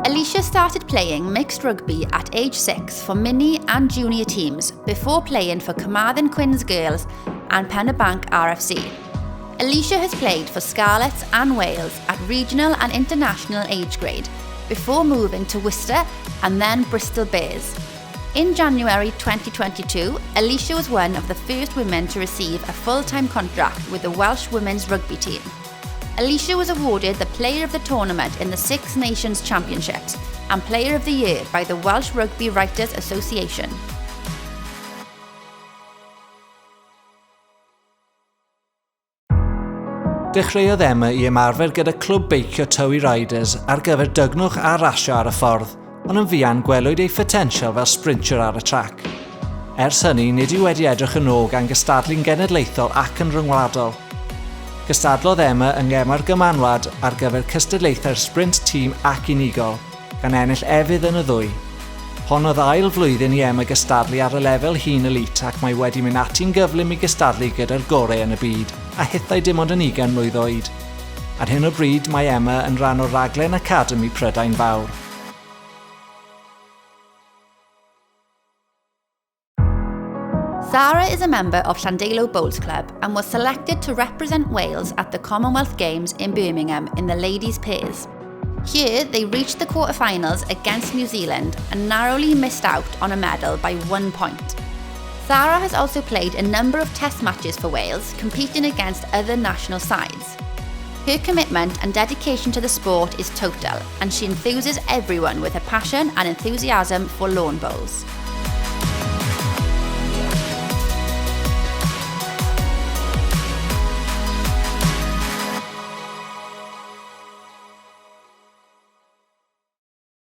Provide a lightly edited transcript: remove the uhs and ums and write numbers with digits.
Alicia started playing mixed rugby at age 6 for mini and junior teams before playing for Carmarthenshire Girls and Penarbank RFC. Alicia has played for Scarlets and Wales at regional and international age grade before moving to Rhestr and then Bristol Bears. In January 2022, Alicia was one of the first women to receive a full-time contract with the Welsh women's rugby team. Alicia was awarded the Player of the Tournament in the Six Nations Championships and Player of the Year by the Welsh Rugby Writers Association. Dechreuodd Emma I ymarfer gyda clwb beicio Towie Riders ar gyfer dygnwch a rasio ar y ffordd, ond yn fuan gwelwyd ei photensial fel sprinter ar y trac. Ers hynny, nid yw wedi edrych yn ôl gan gystadlu'n genedlaethol ac yn rhyngwladol. Gystadlodd Emma yng ngemau'r gymanwlad ar gyfer cystadlaethau'r sprint tîm ac unigol, gan ennill efydd yn y ddwy. Hon oedd ail flwyddyn I Emma gystadlu ar y lefel hun elite ac mae wedi mynd ati'n gyflym I gystadlu gyda'r gorau yn y byd, a hithau dim ond yn 20 mlwydd oed. Ar hyn o bryd mae Emma yn rhan o'r raglen Academi Prydain Fawr. Zara is a member of Llandelo Bowls Club and was selected to represent Wales at the Commonwealth Games in Birmingham in the ladies' pairs. Here, they reached the quarter-finals against New Zealand and narrowly missed out on a medal by 1 point. Zara has also played a number of test matches for Wales, competing against other national sides. Her commitment and dedication to the sport is total, and she enthuses everyone with her passion and enthusiasm for lawn bowls.